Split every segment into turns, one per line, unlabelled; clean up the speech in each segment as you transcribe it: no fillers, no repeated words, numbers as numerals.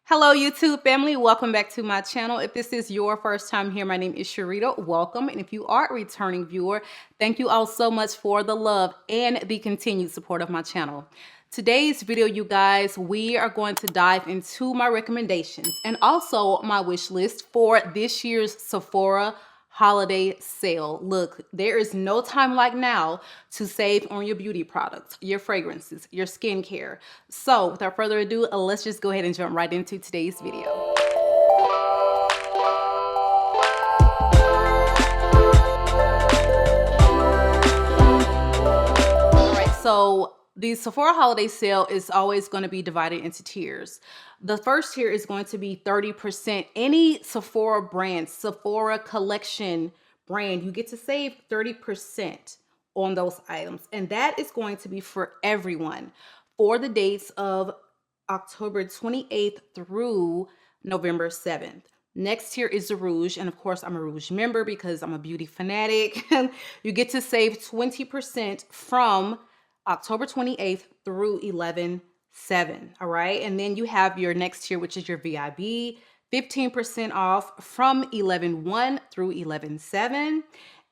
Hello YouTube family, welcome back to my channel. If this is your first time here, my name is Sharita. Welcome. And if you are a returning viewer, thank you all so much for the love and the continued support of my channel. Today's video, you guys, we are going to dive into my recommendations and also my wish list for this year's Sephora holiday sale. Look, there is no time like now to save on your beauty products, your fragrances, your skincare. So without further ado, let's just go ahead and jump right into today's video. All right, so the Sephora holiday sale is always going to be divided into tiers. The first tier is going to be 30%. Any Sephora brand, Sephora collection brand, you get to save 30% on those items. And that is going to be for everyone for the dates of October 28th through November 7th. Next tier is the Rouge. And of course, I'm a Rouge member because I'm a beauty fanatic. You get to save 20% from October 28th through 11/7. All right. And then you have your next tier, which is your VIB, 15% off from 11/1 through 11/7.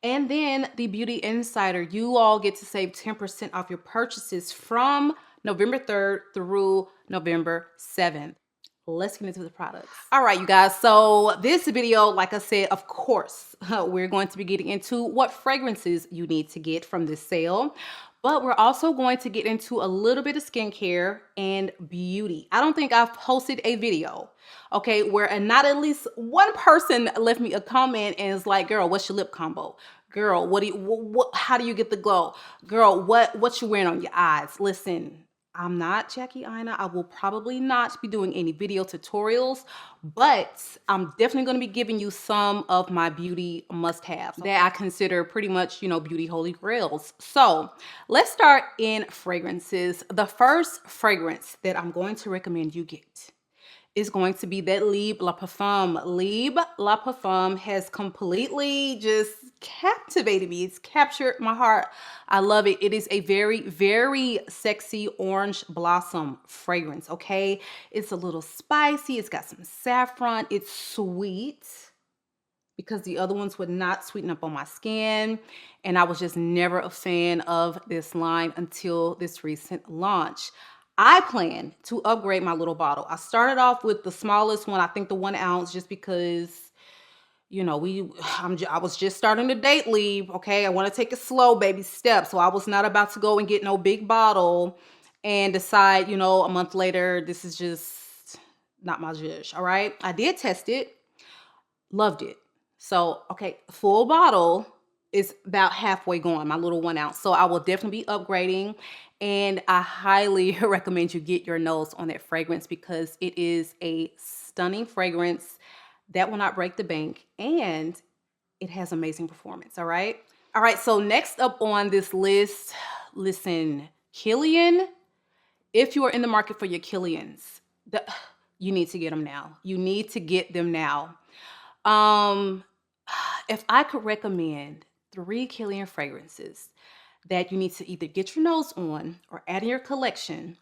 And then the Beauty Insider, you all get to save 10% off your purchases from November 3rd through November 7th. Let's get into the products. All right, you guys. So this video, like I said, of course, we're going to be getting into what fragrances you need to get from this sale. But we're also going to get into a little bit of skincare and beauty. I don't think I've posted a video, okay, where not at least one person left me a comment and is like, girl, what's your lip combo? Girl, how do you get the glow? Girl, what you wearing on your eyes? Listen, I'm not Jackie Aina. I will probably not be doing any video tutorials, but I'm definitely going to be giving you some of my beauty must-haves that I consider pretty much, beauty holy grails. So let's start in fragrances. The first fragrance that I'm going to recommend you get is going to be that Libre Parfum. Libre Parfum has completely just captivated me. It's captured my heart. I love it. It is a very, very sexy orange blossom fragrance, okay? It's a little spicy. It's got some saffron. It's sweet because the other ones would not sweeten up on my skin. And I was just never a fan of this line until this recent launch. I plan to upgrade my little bottle. I started off with the smallest one, I think the 1 ounce, just because, I was just starting to date Libre, okay? I want to take it slow, baby steps. So I was not about to go and get no big bottle and decide, a month later, this is just not my zhuzh, all right? I did test it, loved it. So, okay, full bottle is about halfway gone, my little 1 ounce. So I will definitely be upgrading. And I highly recommend you get your nose on that fragrance because it is a stunning fragrance that will not break the bank and it has amazing performance. All right. All right. So next up on this list, listen, Kilian. If you are in the market for your Kilians, you need to get them now. You need to get them now. If I could recommend 3 Kilian fragrances that you need to either get your nose on or add in your collection,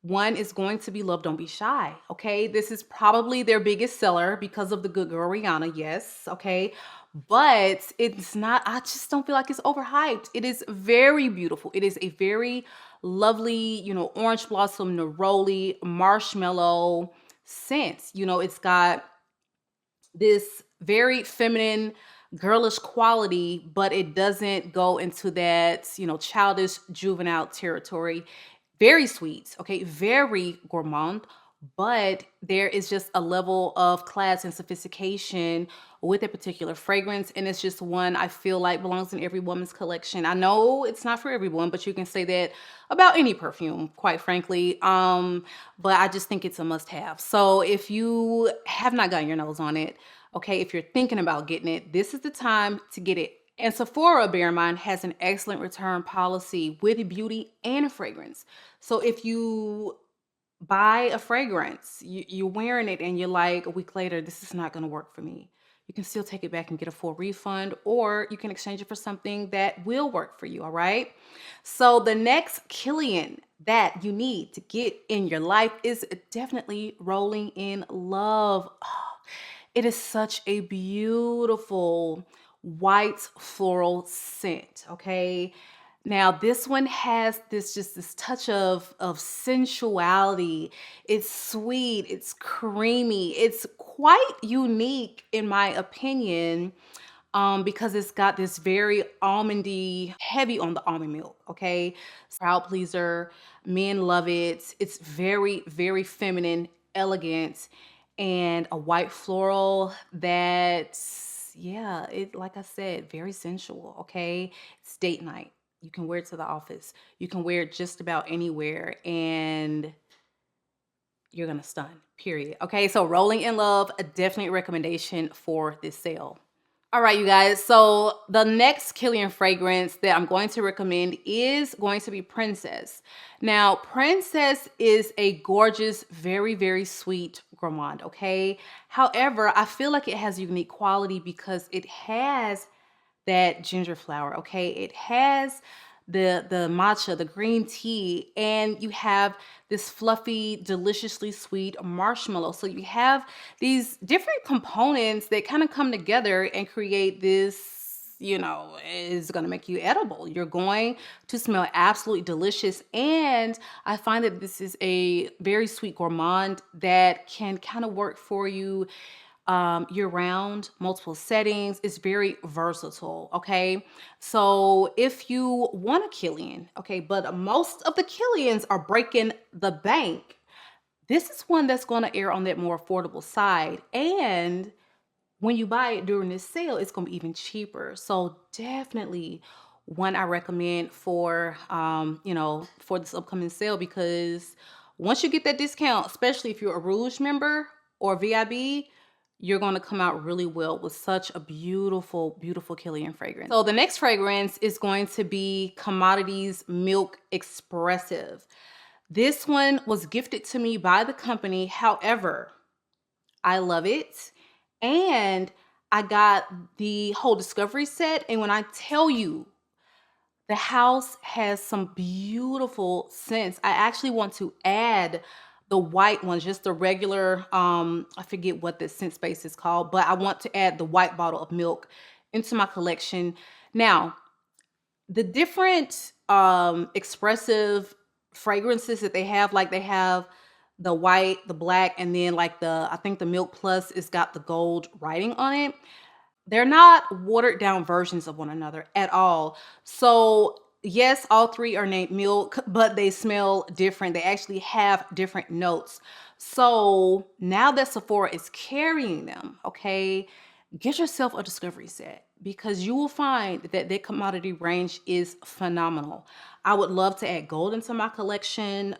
one is going to be Love Don't Be Shy, okay? This is probably their biggest seller because of the good girl Rihanna, yes, okay? But it's not, I just don't feel like it's overhyped. It is very beautiful. It is a very lovely, orange blossom, neroli, marshmallow scent. It's got this very feminine, girlish quality, but it doesn't go into that, childish, juvenile territory. Very sweet, okay, very gourmand, but there is just a level of class and sophistication with a particular fragrance, and it's just one I feel like belongs in every woman's collection. I know it's not for everyone, but you can say that about any perfume, quite frankly, but I just think it's a must-have. So if you have not gotten your nose on it, okay, if you're thinking about getting it, this is the time to get it. And Sephora, bear in mind, has an excellent return policy with beauty and fragrance. So if you buy a fragrance, you're wearing it and you're like a week later, this is not going to work for me. you can still take it back and get a full refund, or you can exchange it for something that will work for you, all right? So the next Killian that you need to get in your life is definitely Rolling in Love. It is such a beautiful white floral scent, okay? Now this one has this touch of sensuality. It's sweet, it's creamy, it's quite unique in my opinion, because it's got this very almondy, heavy on the almond milk, okay? Crowd pleaser, men love it. It's very, very feminine, elegant, and a white floral that's, yeah, it, like I said, very sensual, okay? It's date night. You can wear it to the office. You can wear it just about anywhere, and you're gonna stun, period. Okay, so Rolling in Love, a definite recommendation for this sale. All right, you guys. So the next Killian fragrance that I'm going to recommend is going to be Princess. Now, Princess is a gorgeous, very, very sweet gourmand, okay? However, I feel like it has unique quality because it has that ginger flower, okay? It has the matcha, the green tea, and you have this fluffy, deliciously sweet marshmallow. So you have these different components that kind of come together and create this, you know, is going to make you edible. You're going to smell absolutely delicious. And I find that this is a very sweet gourmand that can kind of work for you year round, multiple settings. It's very versatile, okay? So if you want a Killian, okay, but most of the Killians are breaking the bank, this is one that's going to err on that more affordable side. And when you buy it during this sale, it's going to be even cheaper. So definitely one I recommend for, you know, for this upcoming sale, because once you get that discount, especially if you're a Rouge member or VIB, you're going to come out really well with such a beautiful, beautiful Killian fragrance. So the next fragrance is going to be Commodities Milk Expressive. This one was gifted to me by the company. However, I love it. And I got the whole discovery set. And when I tell you, the house has some beautiful scents. I actually want to add the white ones, just the regular, I forget what the scent space is called, but I want to add the white bottle of milk into my collection. Now, the different expressive fragrances that they have, like they have the white, the black, and then like I think the Milk Plus has got the gold writing on it. They're not watered down versions of one another at all. So yes, all three are named milk, but they smell different. They actually have different notes. So now that Sephora is carrying them, okay, get yourself a discovery set, because you will find that their commodity range is phenomenal. I would love to add gold into my collection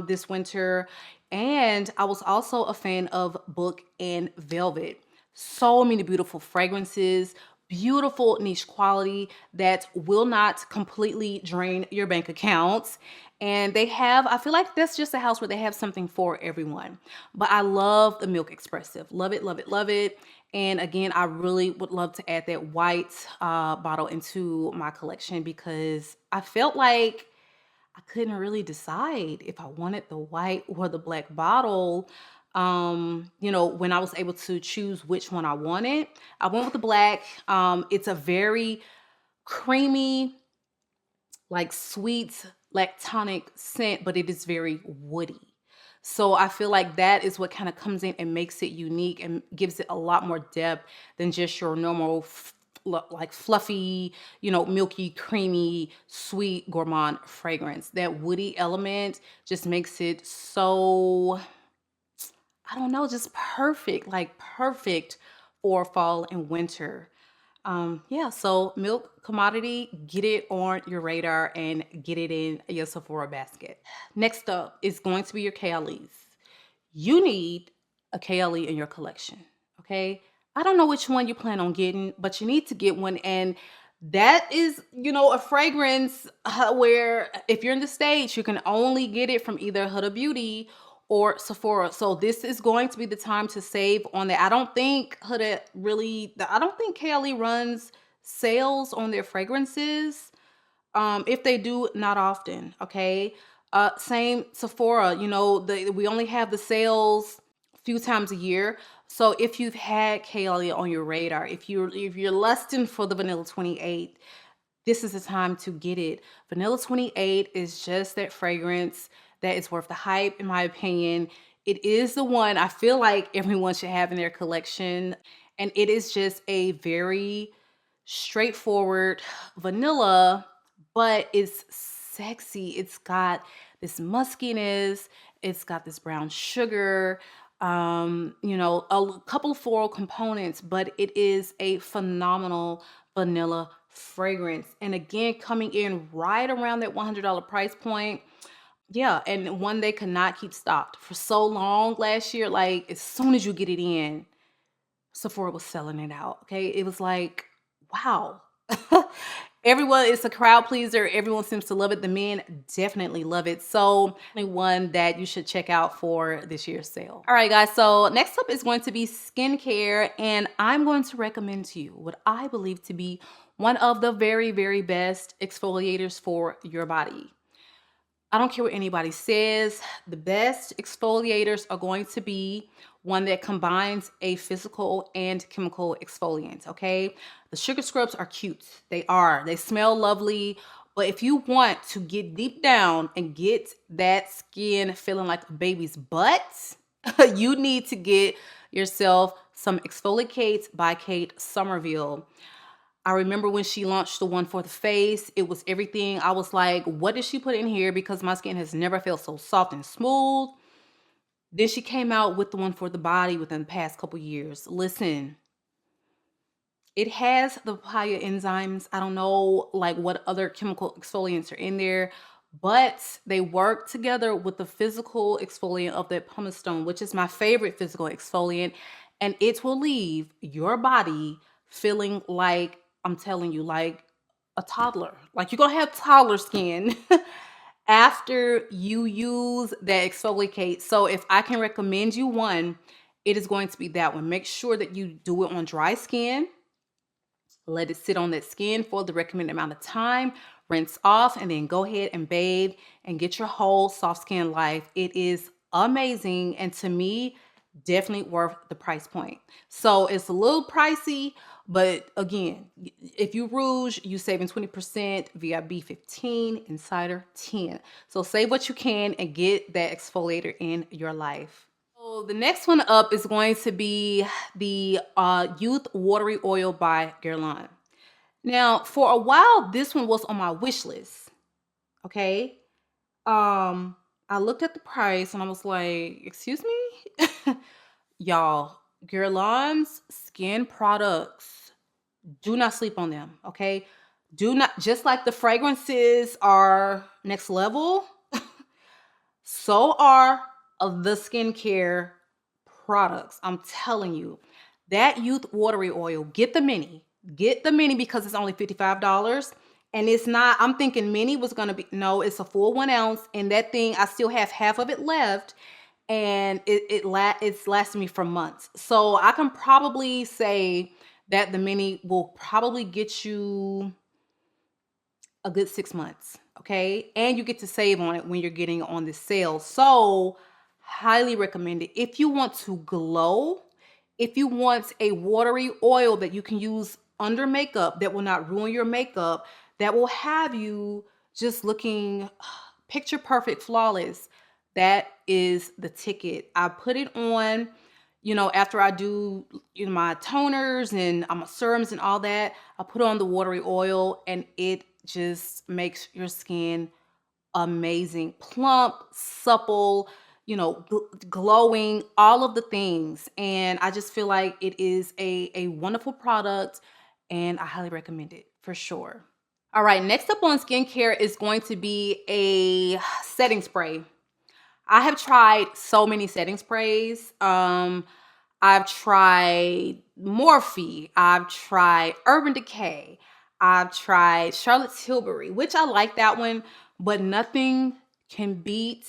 this winter. And I was also a fan of Book and Velvet. So many beautiful fragrances, beautiful niche quality that will not completely drain your bank accounts. And they have, I feel like that's just a house where they have something for everyone. But I love the Milk Expressive. Love it, love it, love it. And again, I really would love to add that white bottle into my collection, because I felt like I couldn't really decide if I wanted the white or the black bottle. You know, when I was able to choose which one I wanted, I went with the black. It's a very creamy, like sweet, lactonic scent, but it is very woody. So I feel like that is what kind of comes in and makes it unique and gives it a lot more depth than just your normal like fluffy, you know, milky, creamy, sweet gourmand fragrance. That woody element just makes it so, I don't know, just perfect, like perfect for fall and winter. Yeah, so milk commodity, get it on your radar and get it in your Sephora basket. Next up is going to be your KAYALIs. You need a KAYALI in your collection, okay? I don't know which one you plan on getting, but you need to get one. And that is, you know, a fragrance where if you're in the States, you can only get it from either Huda Beauty or Sephora. So this is going to be the time to save on that. I don't think KAYALI runs sales on their fragrances. If they do, not often. Okay. Same Sephora, you know, we only have the sales a few times a year. So if you've had KAYALI on your radar, if you're lusting for the Vanilla 28, this is the time to get it. Vanilla 28 is just that fragrance that is worth the hype, in my opinion. It is the one I feel like everyone should have in their collection. And it is just a very straightforward vanilla, but it's sexy. It's got this muskiness, it's got this brown sugar, you know, a couple of floral components, but it is a phenomenal vanilla fragrance. And again, coming in right around that $100 price point. Yeah, and one they could not keep stocked for so long last year. Like, as soon as you get it in, Sephora was selling it out. Okay. It was like, wow. Everyone, it's a crowd pleaser. Everyone seems to love it. The men definitely love it. So one that you should check out for this year's sale. All right, guys. So next up is going to be skincare. And I'm going to recommend to you what I believe to be one of the very, very best exfoliators for your body. I don't care what anybody says. The best exfoliators are going to be one that combines a physical and chemical exfoliant, okay? The sugar scrubs are cute. They are. They smell lovely. But if you want to get deep down and get that skin feeling like a baby's butt, you need to get yourself some EXFOLIKATE by Kate Somerville. I remember when she launched the one for the face, it was everything. I was like, what did she put in here? Because my skin has never felt so soft and smooth. Then she came out with the one for the body within the past couple years. Listen, it has the papaya enzymes. I don't know like what other chemical exfoliants are in there, but they work together with the physical exfoliant of that pumice stone, which is my favorite physical exfoliant. And it will leave your body feeling like, I'm telling you, like a toddler. Like you're going to have toddler skin after you use that EXFOLIKATE. So if I can recommend you one, it is going to be that one. Make sure that you do it on dry skin. Let it sit on that skin for the recommended amount of time. Rinse off and then go ahead and bathe and get your whole soft skin life. It is amazing. And to me, definitely worth the price point. So it's a little pricey, but again, if you Rouge, you saving 20%, VIB 15, Insider 10. So save what you can and get that exfoliator in your life. So the next one up is going to be the Youth Watery Oil by GUERLAIN. Now, for a while, this one was on my wish list. Okay. I looked at the price and I was like, excuse me? Y'all, GUERLAIN's skin products, do not sleep on them, okay? Do not, just like the fragrances are next level, so are the skincare products. I'm telling you, that Youth Watery Oil, get the mini. Get the mini because it's only $55. And it's not, I'm thinking mini was going to be, no, it's a full 1 ounce. And that thing, I still have half of it left. And it's lasted me for months. So I can probably say that the mini will probably get you a good 6 months. Okay. And you get to save on it when you're getting on this sale. So highly recommend it. If you want to glow, if you want a watery oil that you can use under makeup that will not ruin your makeup, that will have you just looking picture perfect, flawless, that is the ticket. I put it on, you know, after I do, you know, my toners and my serums and all that, I put on the watery oil and it just makes your skin amazing, plump, supple, you know, glowing, all of the things. And I just feel like it is a wonderful product and I highly recommend it for sure. All right, next up on skincare is going to be a setting spray. I have tried so many setting sprays. I've tried Morphe. I've tried Urban Decay. I've tried Charlotte Tilbury, which I like that one, but nothing can beat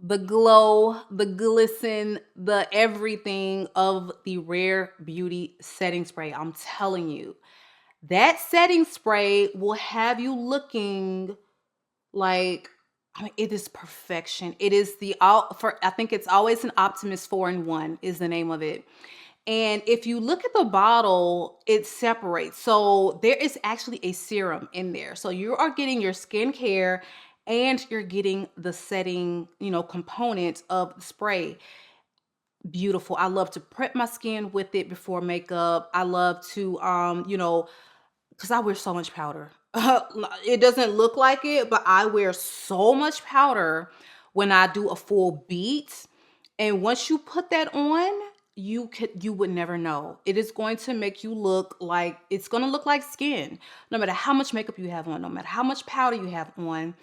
the glow, the glisten, the everything of the Rare Beauty setting spray. I'm telling you, that setting spray will have you looking like, I mean, it is perfection. It is the all for, I think it's always an Optimist 4-in-1 is the name of it. And if you look at the bottle, it separates. So there is actually a serum in there. So you are getting your skincare and you're getting the setting, component of the spray. Beautiful. I love to prep my skin with it before makeup. I love to, because I wear so much powder. It doesn't look like it, but I wear so much powder when I do a full beat. And once you put that on, you would never know. It is going to make you look like, it's going to look like skin. No matter how much makeup you have on, no matter how much powder you have on,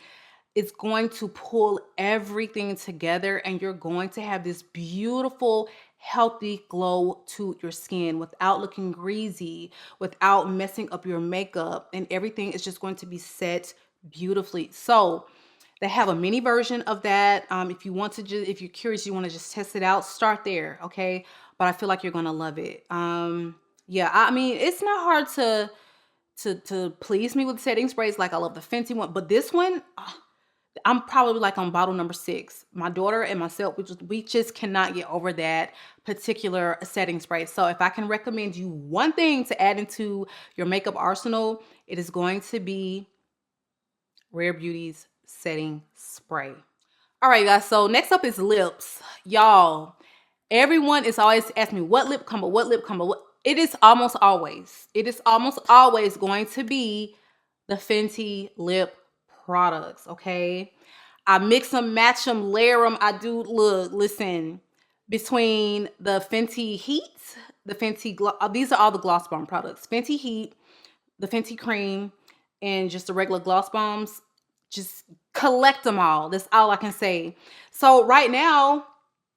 it's going to pull everything together and you're going to have this beautiful, healthy glow to your skin without looking greasy, without messing up your makeup, and everything is just going to be set beautifully. So they have a mini version of that. If you want to just, if you're curious, you want to just test it out, start there, okay? But I feel like you're gonna love it. Yeah, I mean, it's not hard to please me with setting sprays. Like I love the Fenty one, but this one, I'm probably like on bottle number 6. My daughter and myself, we just cannot get over that particular setting spray. So if I can recommend you one thing to add into your makeup arsenal, it is going to be Rare Beauty's setting spray. All right, guys. So next up is lips. Y'all, everyone is always asking me what lip combo, what lip combo. It is almost always going to be the Fenty lip products, okay? I mix them, match them, layer them. I do, look, listen, between the Fenty Heat, the Fenty, these are all the Gloss Bomb products. Fenty Heat, the Fenty Cream, and just the regular Gloss Bombs. Just collect them all. That's all I can say. So right now,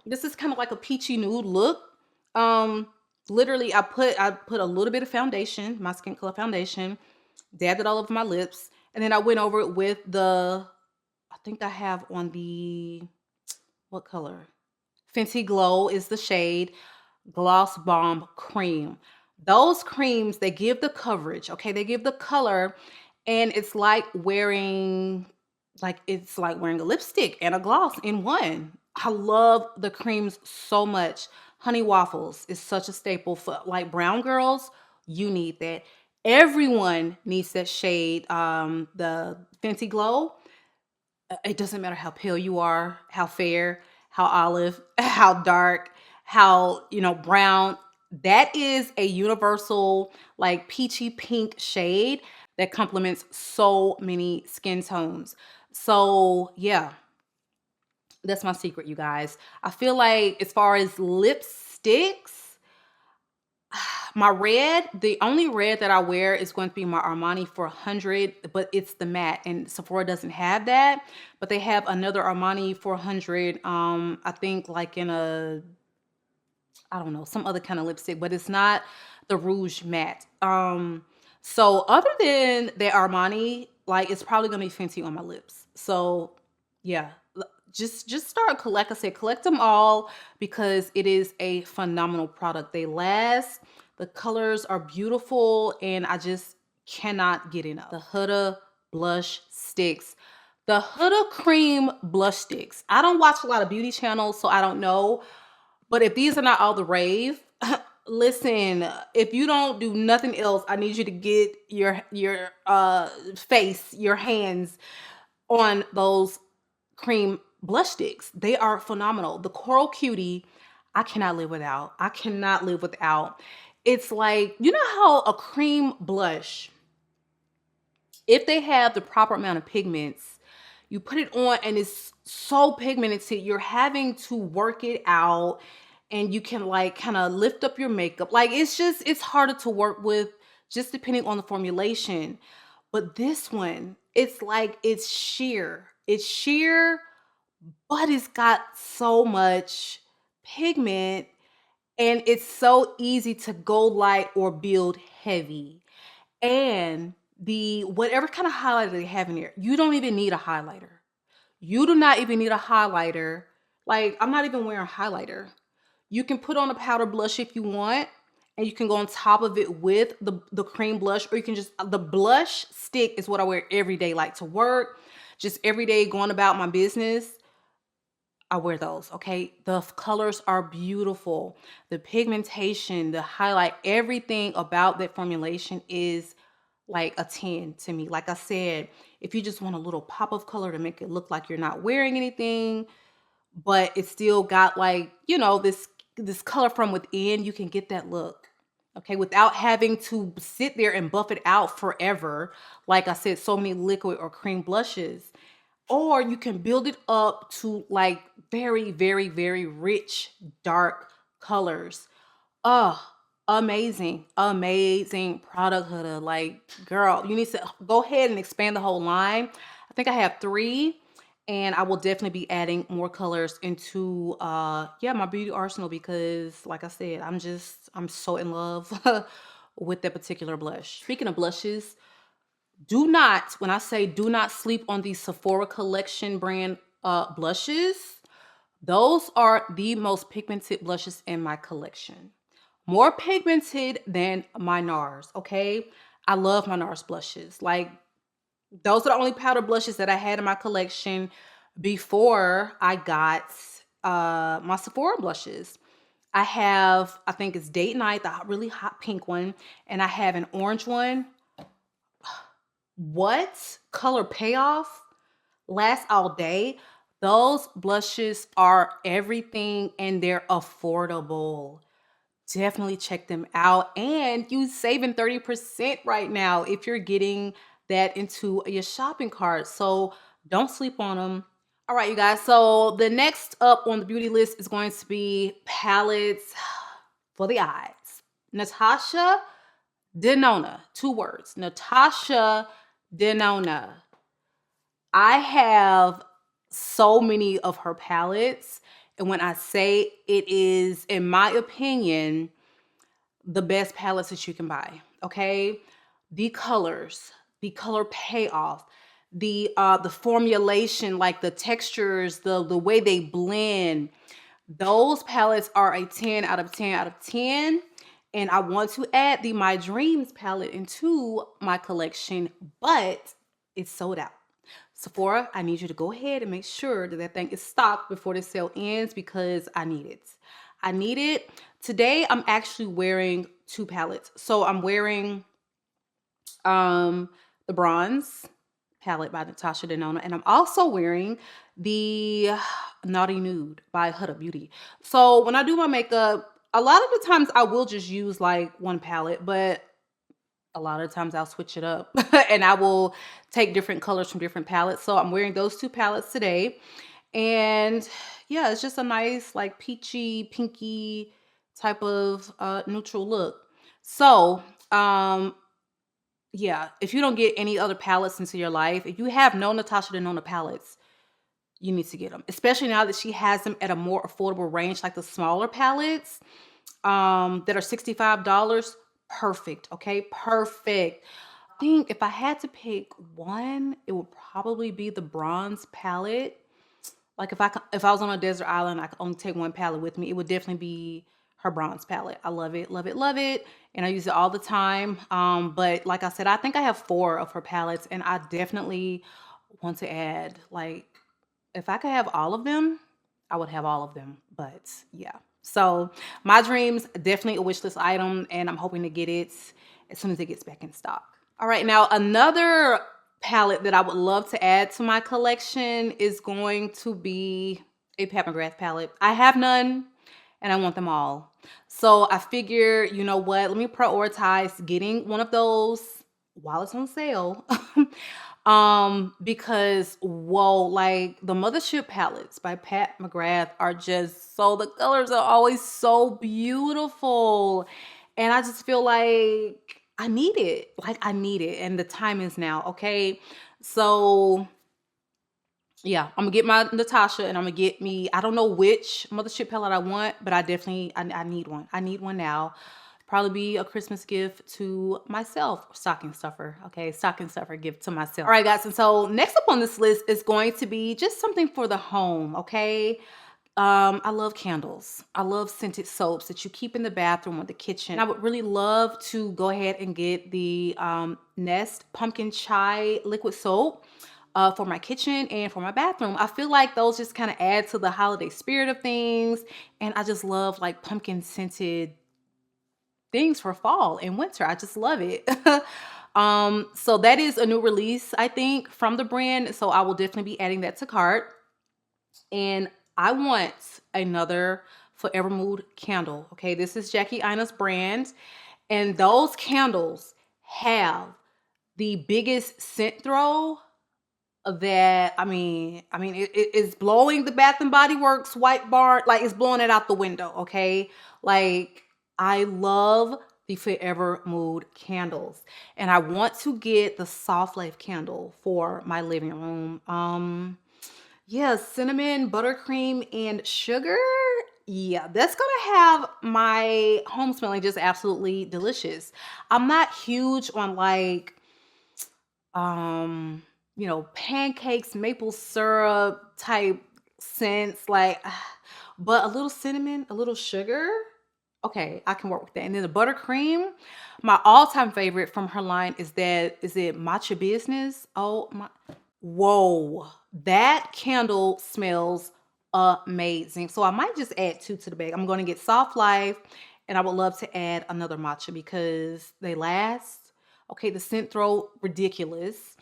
this is kind of like a peachy nude look. Literally, I put a little bit of foundation, my skin color foundation, dabbed it all over my lips, and then I went over it with the, I think I have on the, what color? Fenty Glow is the shade, Gloss Bomb Cream. Those creams, they give the coverage, okay? They give the color, and it's like wearing, it's like wearing a lipstick and a gloss in one. I love the creams so much. Honey Waffles is such a staple for like brown girls. You need that. Everyone needs that shade. The Fenty Glow. It doesn't matter how pale you are, how fair, how olive, how dark, how, brown. That is a universal, like peachy pink shade that complements so many skin tones. So yeah, that's my secret, you guys. I feel like as far as lipsticks, the only red that I wear is going to be my Armani 400, but it's the matte, and Sephora doesn't have that, but they have another Armani 400, I think like in a, I don't know, some other kind of lipstick, but it's not the Rouge matte. So other than the Armani, like it's probably gonna be Fenty on my lips. So yeah, just start collect. I said collect them all because it is a phenomenal product. They last. The colors are beautiful, and I just cannot get enough. The Huda blush sticks. The Huda cream blush sticks. I don't watch a lot of beauty channels, so I don't know. But if these are not all the rave, listen, if you don't do nothing else, I need you to get your face, your hands on those cream blush sticks. They are phenomenal. The Coral Cutie, I cannot live without. I cannot live without. It's like, you know how a cream blush, if they have the proper amount of pigments, you put it on and it's so pigmented, you're having to work it out, and you can like kind of lift up your makeup. Like it's harder to work with just depending on the formulation. But this one, it's like it's sheer. It's sheer, but it's got so much pigment, and it's so easy to go light or build heavy. And the whatever kind of highlighter they have in there, you don't even need a highlighter. You do not even need a highlighter Like, I'm not even wearing highlighter. You can put on a powder blush if you want, and you can go on top of it with the cream blush, or you can just, the blush stick is what I wear every day, like to work, just every day going about my business. I wear those, okay? The colors are beautiful. The pigmentation, the highlight, everything about that formulation is like a 10 to me. Like I said, if you just want a little pop of color to make it look like you're not wearing anything, but it's still got like, you know, this color from within, you can get that look. Okay, without having to sit there and buff it out forever. Like I said, so many liquid or cream blushes. Or you can build it up to like very, very, very rich, dark colors. Oh, amazing, amazing product, Huda. Like, girl, you need to go ahead and expand the whole line. I think I have 3, and I will definitely be adding more colors into yeah, my beauty arsenal, because like I said, I'm so in love with that particular blush. Speaking of blushes, do not, when I say do not sleep on the Sephora collection brand blushes. Those are the most pigmented blushes in my collection. More pigmented than my NARS, okay? I love my NARS blushes. Like, those are the only powder blushes that I had in my collection before I got my Sephora blushes. I have, I think it's Date Night, the really hot pink one, and I have an orange one. What? Color Payoff lasts all day. Those blushes are everything, and they're affordable. Definitely check them out, and you saving 30% right now if you're getting that into your shopping cart. So don't sleep on them. All right, you guys. So the next up on the beauty list is going to be palettes for the eyes. NATASHA DEDONA. 2 words. NATASHA DEDONA. I have so many of her palettes. And when I say it is, in my opinion, the best palettes that you can buy, okay? The colors, the color payoff, the formulation, like the textures, the way they blend. Those palettes are a 10 out of 10 out of 10. And I want to add the My Dreams palette into my collection, but it's sold out. Sephora, I need you to go ahead and make sure that that thing is stocked before the sale ends, because I need it. I need it. Today, I'm actually wearing 2 palettes. So I'm wearing the Bronze palette by NATASHA DEDONA, and I'm also wearing the Naughty Nude by Huda Beauty. So when I do my makeup, a lot of the times I will just use like one palette, but a lot of times I'll switch it up and I will take different colors from different palettes. So I'm wearing those 2 palettes today. And yeah, it's just a nice like peachy, pinky type of neutral look. So yeah, if you don't get any other palettes into your life, if you have no NATASHA DEDONA palettes, you need to get them. Especially now that she has them at a more affordable range, like the smaller palettes that are $65. Perfect, okay? Perfect. I think if I had to pick one, it would probably be the Bronze palette. Like if I was on a desert island, I could only take one palette with me, it would definitely be her Bronze palette. I love it, love it, love it. And I use it all the time. But like I said, I think I have 4 of her palettes, and I definitely want to add, like, if I could have all of them, I would have all of them. But yeah. So My Dreams, definitely a wish list item, and I'm hoping to get it as soon as it gets back in stock. All right, now another palette that I would love to add to my collection is going to be a Pat McGrath palette. I have none, and I want them all. So I figure, you know what, let me prioritize getting one of those while it's on sale. Because whoa, like the Mothership palettes by Pat McGrath are just so, the colors are always so beautiful. And I just feel like I need it. Like I need it. And the time is now, okay? So yeah, I'm gonna get my NATASHA, and I'm gonna get me, I don't know which Mothership palette I want, but I definitely, I need one. I need one now. Probably be a Christmas gift to myself. Stocking stuffer, okay? Stocking stuffer gift to myself. All right, guys, and so next up on this list is going to be just something for the home, okay? I love candles. I love scented soaps that you keep in the bathroom or the kitchen. I would really love to go ahead and get the Nest Pumpkin Chai liquid soap for my kitchen and for my bathroom. I feel like those just kind of add to the holiday spirit of things. And I just love like pumpkin scented things for fall and winter. I just love it. So that is a new release, I think, from the brand. So I will definitely be adding that to cart. And I want another Forever Mood candle. Okay, this is Jackie Ina's brand. And those candles have the biggest scent throw that it's blowing the Bath and Body Works white bar, like it's blowing it out the window. Okay, like I love the Forever Mood candles, and I want to get the Soft Life candle for my living room. Yeah, cinnamon, buttercream, and sugar. Yeah, that's gonna have my home smelling just absolutely delicious. I'm not huge on like um pancakes, maple syrup type scents, like but a little cinnamon, a little sugar, okay, I can work with that. And then the buttercream, my all-time favorite from her line is it Matcha Business. Oh my, whoa, that candle smells amazing. So I might just add two to the bag. I'm going to get Soft Life, and I would love to add another matcha because they last. Okay, the scent throw ridiculous,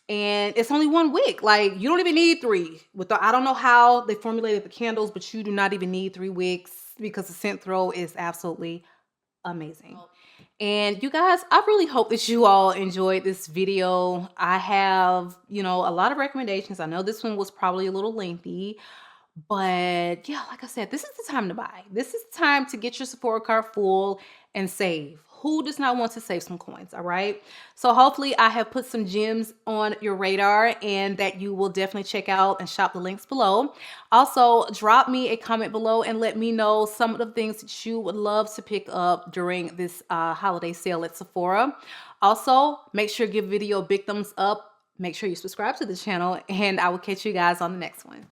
and it's only one wick. Like you don't even need three. I don't know how they formulated the candles, but you do not even need 3 wicks because the scent throw is absolutely amazing. And you guys, I really hope that you all enjoyed this video. I have, a lot of recommendations. I know this one was probably a little lengthy, but yeah, like I said, this is the time to buy. This is the time to get your Sephora cart full and save. Who does not want to save some coins, all right? So hopefully I have put some gems on your radar and that you will definitely check out and shop the links below. Also, drop me a comment below and let me know some of the things that you would love to pick up during this holiday sale at Sephora. Also, make sure to give the video a big thumbs up. Make sure you subscribe to the channel, and I will catch you guys on the next one.